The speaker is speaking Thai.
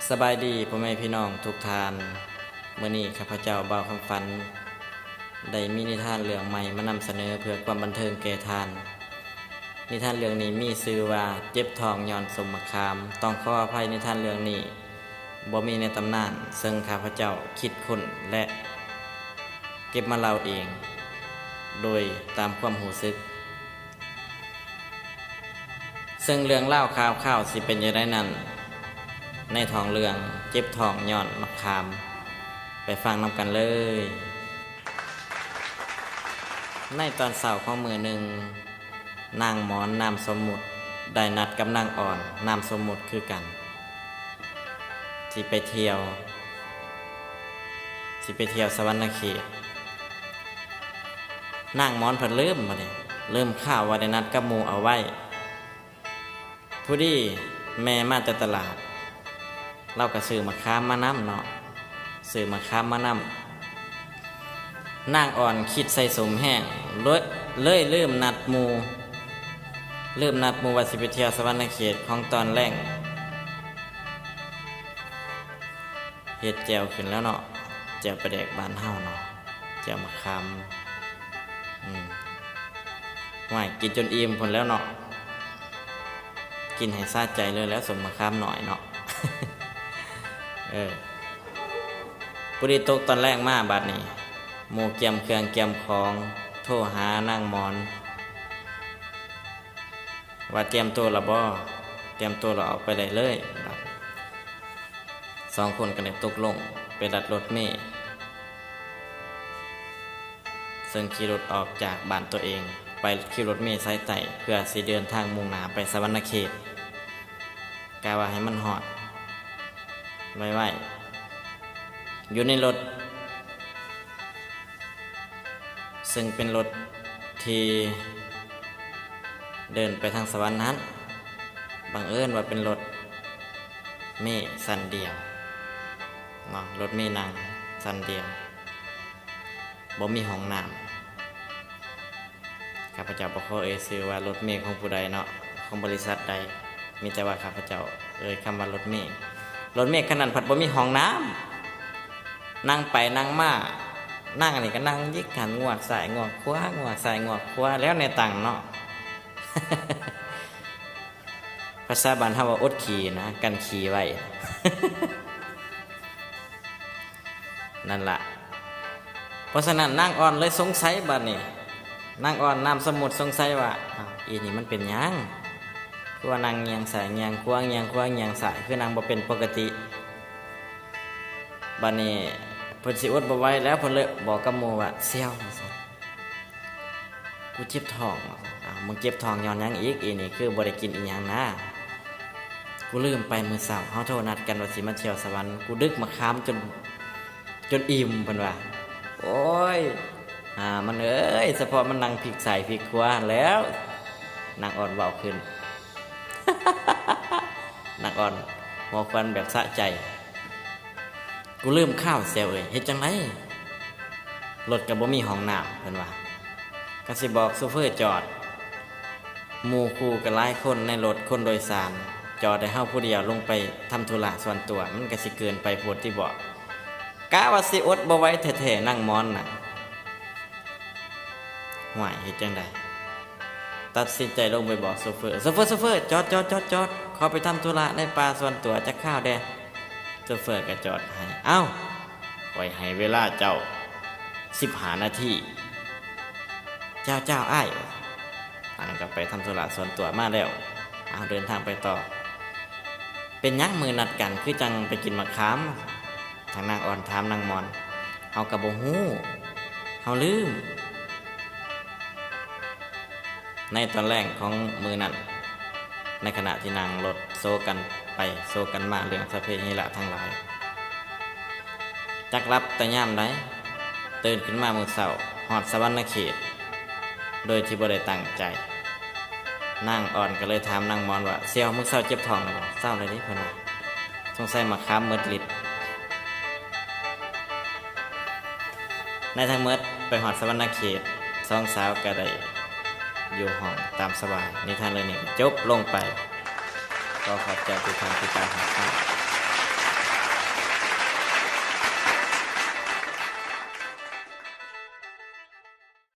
สบายดีพ่อแม่พี่น้องทุกท่านมื้อนี้ข้าพเจ้าบ่าวคำฝันได้มีนิทานเรื่องใหม่มานำเสนอเพื่อความบันเทิงแก่ท่านนิทานเรื่องนี้มีชื่อว่าเจ็บท้องย้อนสมมะขามต้องขออภัยนิทานเรื่องนี้บ่มีในตำนานซึ่งข้าพเจ้าคิดค้นและเก็บมาเล่าเองโดยตามความรู้สึกซึ่งเรื่องเล่าข่าวสิเป็นอย่างไรนั้นในท้องเรื่องเจ็บท้องย้อนมะขามไปฟังนำกันเลยในตอนเช้าของมื้อหนึ่งนางหมอนนามสมมุติได้นัดกับนางอ่อนนามสมมุติคือกันสิไปเที่ยวสวรรณเขตนางหมอนเพิ่นเริ่มข่าวว่าได้นัดกับหมู่เอาไว้ผู้ดีแม่มาแต่ตลาดเราก็ซื้อมะขามมานำเนาะซื้อมะขามมานำนางอ่อนคิดใส่สมแห้งเลยเริ่มนัดหมู่ว่าสิไปเที่ยวสวรรณเขตของตอนแรกเฮ็ดแจวขึ้นแล้วเนาะแจวปลาแดกบ้านเฮาเนาะแจวมะขามว่ากินจนอิ่มพุ่นแล้วเนาะกินให้ซาใจเลยแล้วสมมะขามหน่อยเนาะ ปุริตกตอนแรกมาบัดนี้หมู่เกียมเครื่องเกียมของโทรหานางหมอนว่าเตรียมตัวละบ่เตรียมตัวเราออกไปได้เลยบัดสองคนกันได้ตกลงไปดัดรถเมล์ซึ่งขี่รถออกจากบ้านตัวเองไปขี่รถเมล์สายใต้เพื่อสิเดินทางมุ่งหน้าไปสวรรณเขตกะว่าให้มันฮอดไว้อยู่ในรถซึ่งเป็นรถที่เดินไปทางสวรรค์นั้นบังเอิญว่าเป็นรถเมล์สันเดียวเนาะรถเมล์นั่งสันเดียวบ่มีห้องน้ำข้าพเจ้าบ่ขอชื่อว่ารถเมล์ของผู้ใดเนาะของบริษัทใดมีแต่ว่าข้าพเจ้าคำว่ารถเมล์ขนาดผัดบ่มีห้องน้ำนั่งไปนั่งมานั่งอันนี้ก็นั่งยิกหันงวกซ้ายงวกขวางวกซ้ายงวกขวาแล้วในตังเนาะ ภาษาบ้านเฮาว่าอดขี่นะกันขี่ไว้ นั่นล่ะเพราะฉะนั้นนางอ่อนเลยสงสัยบัดนี้นางอ่อนนามสมุทรสงสัยว่าอีนี่มันเป็นหยังคือว่านางเงียงสายเงียงขวางเงียงขวางเงียงสายคือนางบ่เป็นปกติบัดนี้เพิ่นสิอดบ่ไหวแล้วเพิ่นเลยบอกกับหมู่ว่าเสี่ยวกูเจ็บท้องมึงเจ็บท้องย้อนหยังอีกอีนี่คือบ่ได้กินอีหยังนะกูลืมไปมื้อเช้าเฮาโทรนัดกันว่าสิมาเที่ยวสวรรค์กูดึกมะขามจนอิ่มเพิ่นว่าโอ้ยมันเฉพาะมันนั่งพลิกซ้ายพลิกขวาแล้วนางอ่อนเว้าขึ้น นางอ่อนหัวควันแบบสะใจกูลืมข้าวเซลเฮ็ดจังไดรถก็บ่มีห้องน้ำเพิ่นว่าก็สิบอกโซเฟอร์จอดหมู่คู่ก็หลายคนในรถคนโดยสารจอดให้เฮาผู้เดียวลงไปทำธุระส่วนตัวมันก็สิเกินไปโพดที่บอกกะว่าสิอดบ่ไหวแท้ๆนั่งมอนน่ะห่วยเฮ็ดจังไดตัดสินใจลงไปบอกโซเฟอร์จอดขอไปทำธุระในป่าส่วนตัวจักข้าวแดโซเฟอร์ก็จอดให้เอ้าปล่อยให้เวลาเจ้า15 นาทีเจ้าอ้ายอันนั้นก็ไปทำธุระส่วนตัวมาแล้วเอาเดินทางไปต่อเป็นหยังมือนัดกันคือจังไปกินมะขามทางนางอ่อนถามนางมอนเฮาก็บ่ฮู้เฮาลืมในตอนแรกของมือนั้นในขณะที่นางรถโซกันไปโซกันมาเรื่องสะเพหิระทั้งหลายจักรับแต่ย่ำได้ตื่นขึ้นมามื้อเช้าฮอดสวรรณเขตโดยที่บ่ได้ตั้งใจนางอ่อนก็เลยถามนางมอนว่าเสี่ยวมื้อเช้าเจ็บท้องแล้วบ่เช้าเลยนี่เพิ่นว่าสงสัยมะขามหมดฤทธิ์ในทั้งหมดไปฮอดสวรรณเขตสองสาวก็ได้อยู่ห้องตามสบายนิทานเรื่องนี้จบลงไปก็ขอบใจทุกท่านที่ตามรับฟัง